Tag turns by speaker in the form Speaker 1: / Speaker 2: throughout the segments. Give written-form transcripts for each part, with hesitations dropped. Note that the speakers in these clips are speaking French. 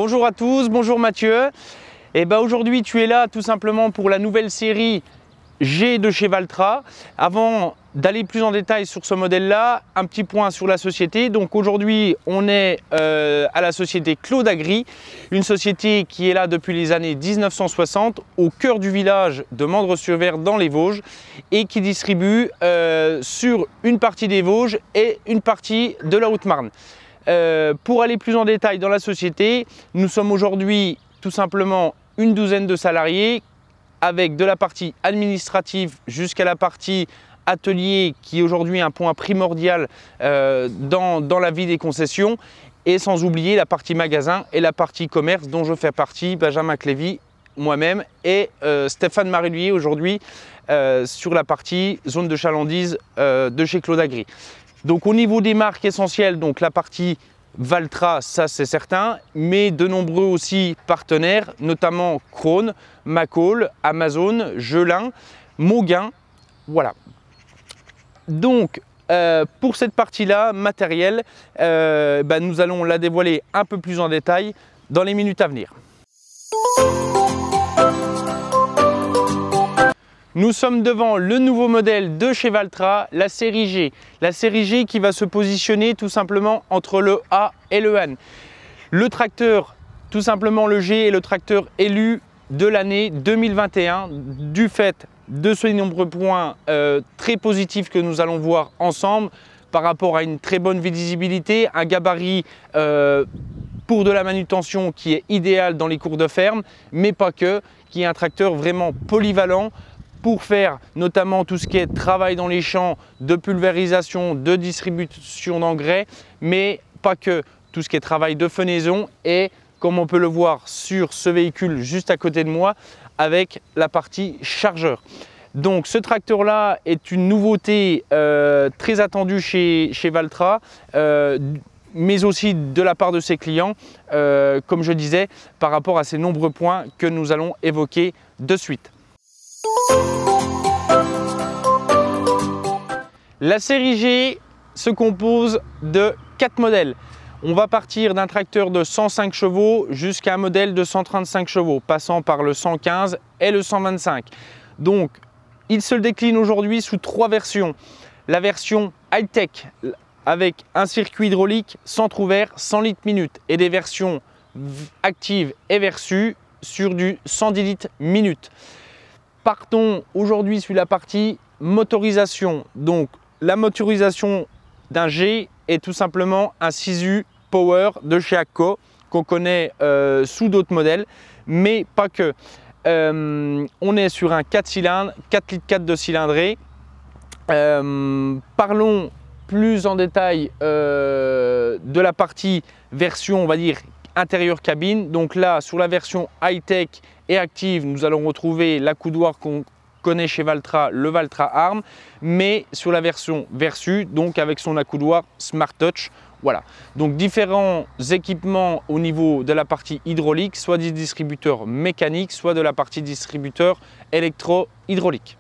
Speaker 1: Bonjour à tous, bonjour Mathieu. Et aujourd'hui tu es là tout simplement pour la nouvelle série G de chez Valtra. Avant d'aller plus en détail sur ce modèle là, un petit point sur la société. Donc aujourd'hui on est à la société Claude Agri, une société qui est là depuis les années 1960 au cœur du village de Mandres-sur-Ver dans les Vosges et qui distribue sur une partie des Vosges et une partie de la Haute-Marne. Pour aller plus en détail dans la société, nous sommes aujourd'hui tout simplement une douzaine de salariés avec de la partie administrative jusqu'à la partie atelier qui est aujourd'hui un point primordial dans la vie des concessions, et sans oublier la partie magasin et la partie commerce dont je fais partie, Benjamin Clévy, moi-même et Stéphane Marillier aujourd'hui sur la partie zone de chalandise de chez Claude Agri. Donc au niveau des marques essentielles, donc la partie Valtra, ça c'est certain, mais de nombreux aussi partenaires, notamment Krone, Macall, Amazon, Gelin, Mauguin, voilà. Donc pour cette partie-là, matériel, nous allons la dévoiler un peu plus en détail dans les minutes à venir. Nous sommes devant le nouveau modèle de chez Valtra, la série G. La série G qui va se positionner tout simplement entre le A et le N. Le tracteur, tout simplement le G, est le tracteur élu de l'année 2021 du fait de ces nombreux points très positifs que nous allons voir ensemble par rapport à une très bonne visibilité, un gabarit pour de la manutention qui est idéal dans les cours de ferme, mais pas que, qui est un tracteur vraiment polyvalent pour faire notamment tout ce qui est travail dans les champs, de pulvérisation, de distribution d'engrais, mais pas que, tout ce qui est travail de fenaison et comme on peut le voir sur ce véhicule juste à côté de moi avec la partie chargeur. Donc ce tracteur là est une nouveauté très attendue chez Valtra, mais aussi de la part de ses clients, comme je disais, par rapport à ces nombreux points que nous allons évoquer de suite. La série G se compose de 4 modèles. On va partir d'un tracteur de 105 chevaux jusqu'à un modèle de 135 chevaux, passant par le 115 et le 125. Donc, il se décline aujourd'hui sous 3 versions. La version high-tech avec un circuit hydraulique centre ouvert 100 litres minute et des versions actives et versus sur du 110 litres minute. Partons aujourd'hui sur la partie motorisation. Donc la motorisation d'un G est tout simplement un Sisu Power de chez AGCO qu'on connaît sous d'autres modèles, mais pas que. On est sur un 4 cylindres, 4 litres 4 de cylindrée. Parlons plus en détail de la partie version, on va dire, intérieur cabine. Donc là, sur la version high-tech et active, nous allons retrouver l'accoudoir qu'on connaît chez Valtra, le Valtra Arm, mais sur la version Versus, donc avec son accoudoir Smart Touch. Voilà, donc différents équipements au niveau de la partie hydraulique, soit des distributeurs mécaniques, soit de la partie distributeur électro-hydraulique.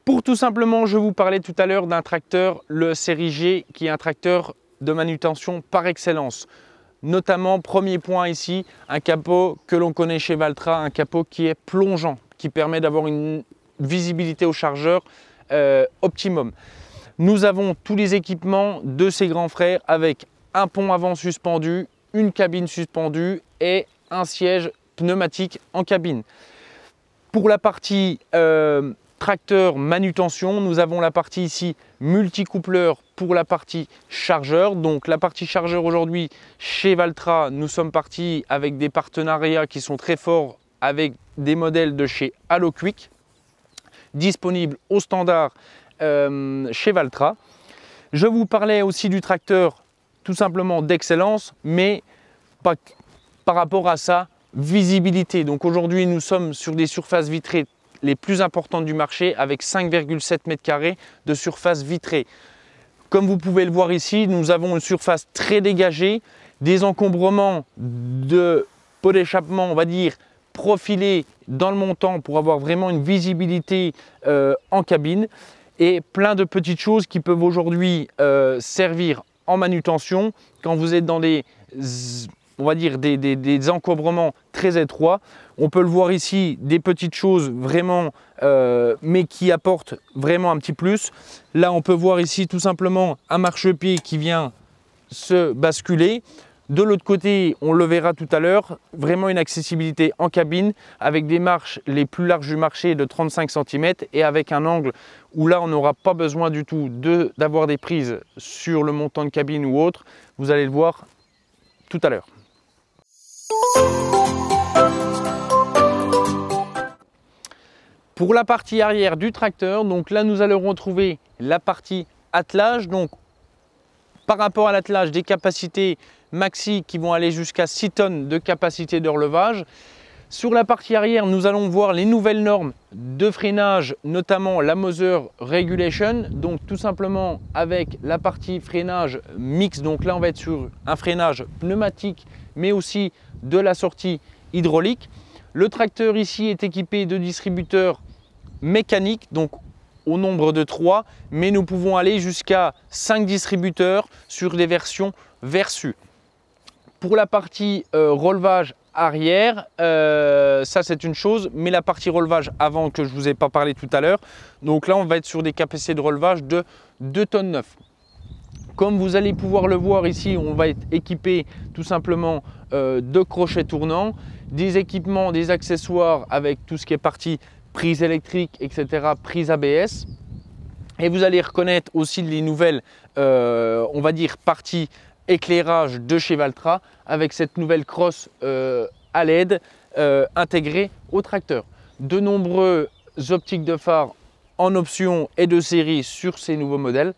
Speaker 1: Pour tout simplement, je vous parlais tout à l'heure d'un tracteur, le série G, qui est un tracteur de manutention par excellence. Notamment, premier point ici, un capot que l'on connaît chez Valtra, un capot qui est plongeant, qui permet d'avoir une visibilité au chargeur optimum. Nous avons tous les équipements de ces grands frères avec un pont avant suspendu, une cabine suspendue et un siège pneumatique en cabine. Pour la partie tracteur manutention, nous avons la partie ici multicoupleur pour la partie chargeur. Donc la partie chargeur aujourd'hui chez Valtra, nous sommes partis avec des partenariats qui sont très forts avec des modèles de chez Alloquick, disponibles au standard chez Valtra. Je vous parlais aussi du tracteur tout simplement d'excellence, mais pas par rapport à sa visibilité. Donc aujourd'hui nous sommes sur des surfaces vitrées les plus importantes du marché avec 5,7 m² de surface vitrée. Comme vous pouvez le voir ici, nous avons une surface très dégagée, des encombrements de pots d'échappement, on va dire, profilés dans le montant pour avoir vraiment une visibilité en cabine et plein de petites choses qui peuvent aujourd'hui servir en manutention, quand vous êtes dans des, on va dire des encombrements très étroits. On peut le voir ici, des petites choses vraiment, mais qui apportent vraiment un petit plus. Là, on peut voir ici tout simplement un marchepied qui vient se basculer. De l'autre côté, on le verra tout à l'heure, vraiment une accessibilité en cabine avec des marches les plus larges du marché de 35 cm et avec un angle où là, on n'aura pas besoin du tout d'avoir des prises sur le montant de cabine ou autre. Vous allez le voir tout à l'heure. Pour la partie arrière du tracteur, donc là, nous allons retrouver la partie attelage. Donc, par rapport à l'attelage, des capacités maxi qui vont aller jusqu'à 6 tonnes de capacité de relevage. Sur la partie arrière, nous allons voir les nouvelles normes de freinage, notamment la Mother Regulation. Donc tout simplement avec la partie freinage mix. Donc là, on va être sur un freinage pneumatique, mais aussi de la sortie hydraulique. Le tracteur ici est équipé de distributeurs mécaniques, donc au nombre de 3, mais nous pouvons aller jusqu'à 5 distributeurs sur des versions Versu. Pour la partie relevage arrière, ça c'est une chose, mais la partie relevage avant que je ne vous ai pas parlé tout à l'heure, donc là on va être sur des capacités de relevage de 2,9 tonnes. Comme vous allez pouvoir le voir ici, on va être équipé tout simplement de crochets tournants, des équipements, des accessoires avec tout ce qui est partie prise électrique, etc., prise ABS. Et vous allez reconnaître aussi les nouvelles, on va dire, parties éclairage de chez Valtra avec cette nouvelle crosse à LED intégrée au tracteur. De nombreux optiques de phare en option et de série sur ces nouveaux modèles.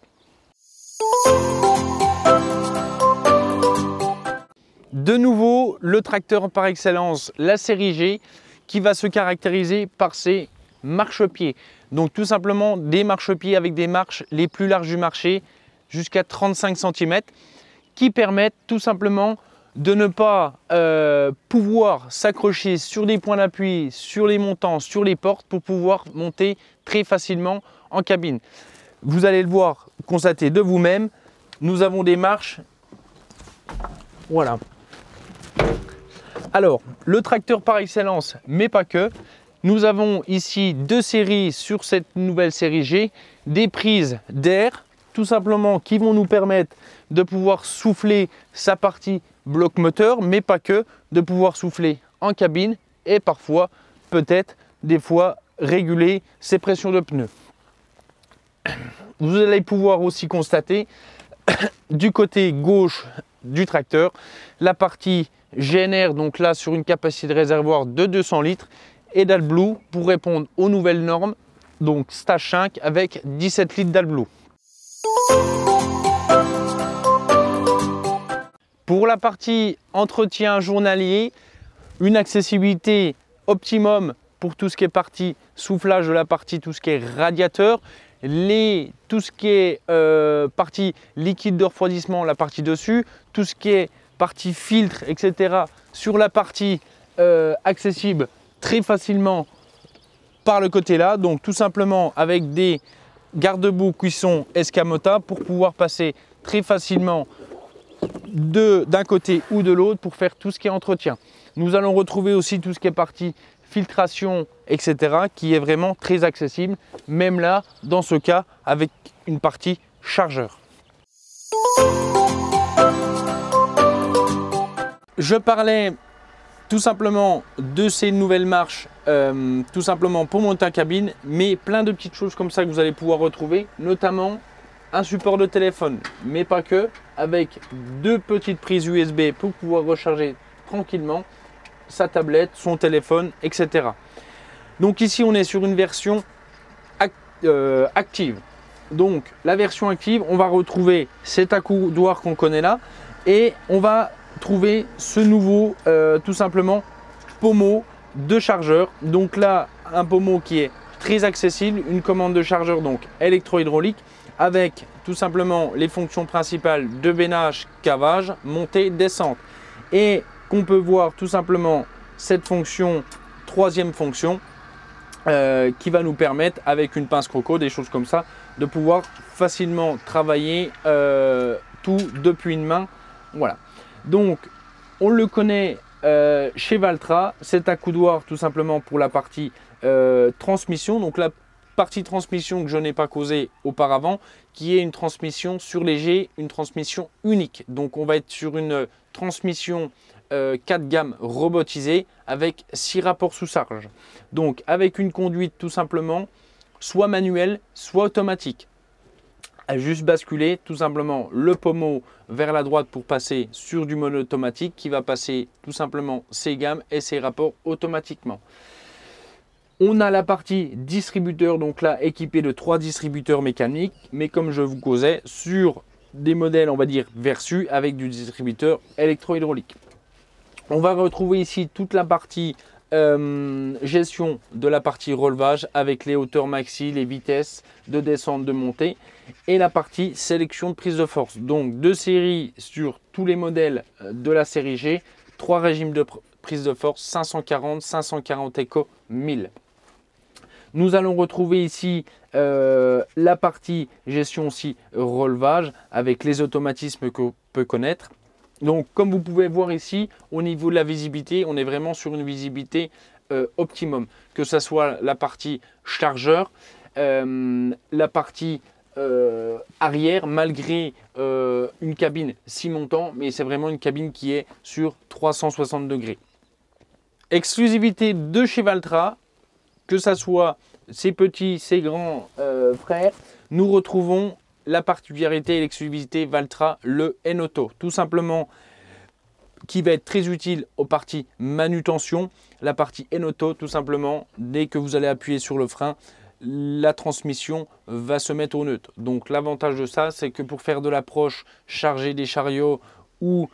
Speaker 1: De nouveau, le tracteur par excellence, la série G, qui va se caractériser par ses marchepieds. Donc tout simplement des marchepieds avec des marches les plus larges du marché, jusqu'à 35 cm, qui permettent tout simplement de ne pas pouvoir s'accrocher sur des points d'appui, sur les montants, sur les portes pour pouvoir monter très facilement en cabine. Vous allez le voir, constater de vous-même, nous avons des marches. Voilà. Alors, le tracteur par excellence, mais pas que. Nous avons ici deux séries sur cette nouvelle série G, des prises d'air, tout simplement qui vont nous permettre de pouvoir souffler sa partie bloc moteur, mais pas que, de pouvoir souffler en cabine et parfois, peut-être, des fois, réguler ses pressions de pneus. Vous allez pouvoir aussi constater du côté gauche du tracteur la partie GNR, donc là sur une capacité de réservoir de 200 litres, et d'AdBlue pour répondre aux nouvelles normes, donc Stage 5 avec 17 litres d'AdBlue. Pour la partie entretien journalier, une accessibilité optimum pour tout ce qui est partie soufflage de la partie, tout ce qui est radiateur, tout ce qui est partie liquide de refroidissement, la partie dessus, tout ce qui est partie filtre, etc. sur la partie accessible très facilement par le côté là, donc tout simplement avec des garde-boue qui sont escamotables pour pouvoir passer très facilement d'un côté ou de l'autre pour faire tout ce qui est entretien. Nous allons retrouver aussi tout ce qui est partie filtration, etc. qui est vraiment très accessible, même là, dans ce cas, avec une partie chargeur. Je parlais tout simplement de ces nouvelles marches, tout simplement pour monter en cabine, mais plein de petites choses comme ça que vous allez pouvoir retrouver, notamment un support de téléphone, mais pas que, avec deux petites prises USB pour pouvoir recharger tranquillement sa tablette, son téléphone, etc. Donc ici, on est sur une version active. Donc la version active, on va retrouver cet accoudoir qu'on connaît là et on va trouver ce nouveau, tout simplement, pommeau de chargeur. Donc là, un pommeau qui est très accessible, une commande de chargeur donc électro-hydraulique avec tout simplement les fonctions principales de bénage, cavage, montée, descente. Et qu'on peut voir tout simplement cette fonction, troisième fonction, qui va nous permettre avec une pince croco, des choses comme ça, de pouvoir facilement travailler tout depuis une main. Voilà. Donc, on le connaît chez Valtra. C'est un coudoir tout simplement pour la partie transmission. Donc, la partie transmission que je n'ai pas causée auparavant, qui est une transmission sur léger, une transmission unique. Donc, on va être sur une transmission 4 gammes robotisée avec 6 rapports sous charge. Donc, avec une conduite tout simplement, soit manuelle, soit automatique. À juste basculer tout simplement le pommeau vers la droite pour passer sur du mode automatique qui va passer tout simplement ses gammes et ses rapports automatiquement. On a la partie distributeur, donc là équipé de 3 distributeurs mécaniques, mais comme je vous causais, sur des modèles on va dire versus avec du distributeur électro-hydraulique. On va retrouver ici toute la partie gestion de la partie relevage avec les hauteurs maxi, les vitesses de descente, de montée et la partie sélection de prise de force. Donc 2 séries sur tous les modèles de la série G, 3 régimes de prise de force 540, 540 Eco, 1000. Nous allons retrouver ici la partie gestion aussi relevage avec les automatismes qu'on peut connaître. Donc, comme vous pouvez voir ici, au niveau de la visibilité, on est vraiment sur une visibilité optimum. Que ce soit la partie chargeur, la partie arrière, malgré une cabine 6 montants, mais c'est vraiment une cabine qui est sur 360 degrés. Exclusivité de chez Valtra, que ce soit ses petits, ses grands frères, nous retrouvons la particularité et l'exclusivité Valtra, le N-Auto, tout simplement qui va être très utile aux parties manutention. La partie N-Auto, tout simplement, dès que vous allez appuyer sur le frein, la transmission va se mettre au neutre. Donc l'avantage de ça, c'est que pour faire de l'approche, charger des chariots ou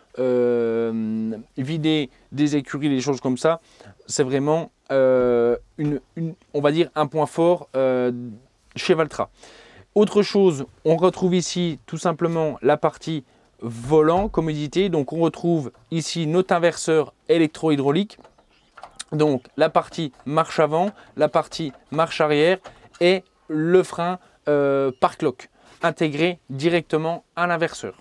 Speaker 1: vider des écuries, des choses comme ça, c'est vraiment on va dire un point fort chez Valtra. Autre chose, on retrouve ici tout simplement la partie volant, commodité. Donc on retrouve ici notre inverseur électro-hydraulique. Donc la partie marche avant, la partie marche arrière et le frein park lock intégré directement à l'inverseur.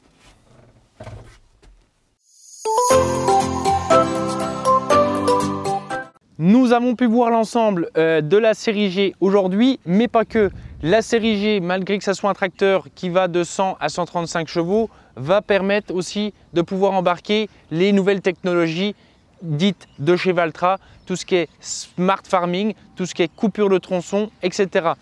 Speaker 1: Nous avons pu voir l'ensemble de la série G aujourd'hui, mais pas que. La série G, malgré que ce soit un tracteur qui va de 100 à 135 chevaux, va permettre aussi de pouvoir embarquer les nouvelles technologies dites de chez Valtra, tout ce qui est smart farming, tout ce qui est coupure de tronçon, etc.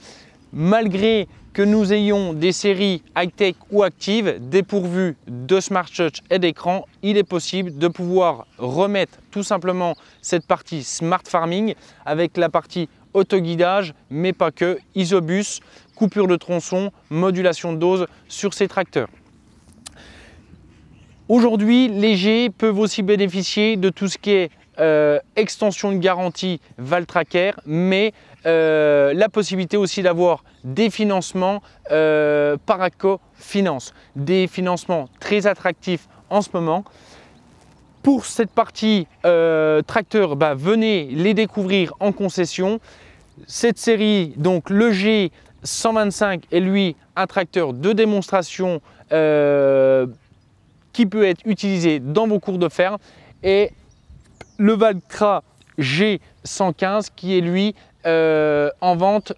Speaker 1: Malgré que nous ayons des séries high-tech ou actives dépourvues de smart touch et d'écran, il est possible de pouvoir remettre tout simplement cette partie smart farming avec la partie autoguidage, mais pas que, isobus, coupure de tronçon, modulation de dose sur ces tracteurs. Aujourd'hui, les G peuvent aussi bénéficier de tout ce qui est extension de garantie Valtracare, mais la possibilité aussi d'avoir des financements Paraco Finance, des financements très attractifs en ce moment. Pour cette partie tracteur, venez les découvrir en concession. Cette série, donc le G125 est lui un tracteur de démonstration qui peut être utilisé dans vos cours de ferme, et le Valtra G115 qui est lui en vente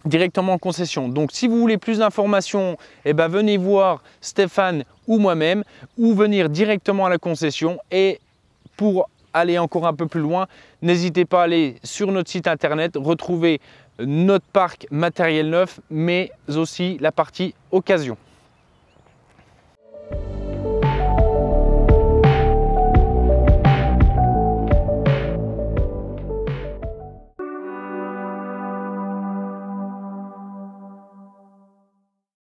Speaker 1: directement en concession. Donc si vous voulez plus d'informations, venez voir Stéphane ou moi-même, ou venir directement à la concession. Et pour aller encore un peu plus loin, n'hésitez pas à aller sur notre site internet, retrouver notre parc matériel neuf, mais aussi la partie occasion.